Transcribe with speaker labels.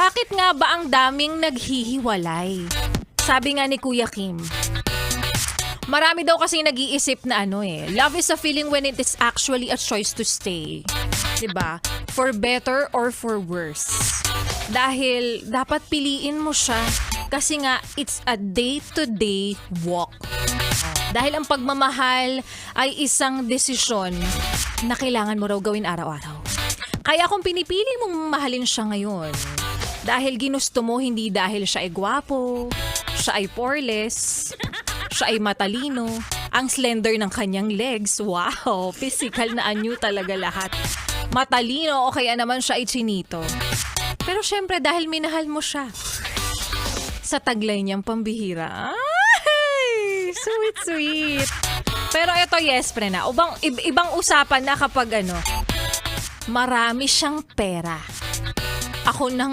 Speaker 1: Bakit nga ba ang daming naghihiwalay? Sabi nga ni Kuya Kim, marami daw kasi nag-iisip na love is a feeling when it is actually a choice to stay. 'Di ba? For better or for worse. Dahil dapat piliin mo siya kasi nga it's a day-to-day walk. Dahil ang pagmamahal ay isang desisyon na kailangan mo raw gawin araw-araw. Kaya kung pinipili mong mahalin siya ngayon, dahil ginusto mo hindi dahil siya ay gwapo, siya ay poreless, siya ay matalino, ang slender ng kanyang legs, wow, physical na anyo talaga lahat. Matalino o kaya naman siya ay chinito. Pero syempre dahil minahal mo siya, sa taglay niyang pambihira, ay, sweet, sweet. Pero ito yes, pre na, ibang usapan na kapag marami siyang pera. Ako nang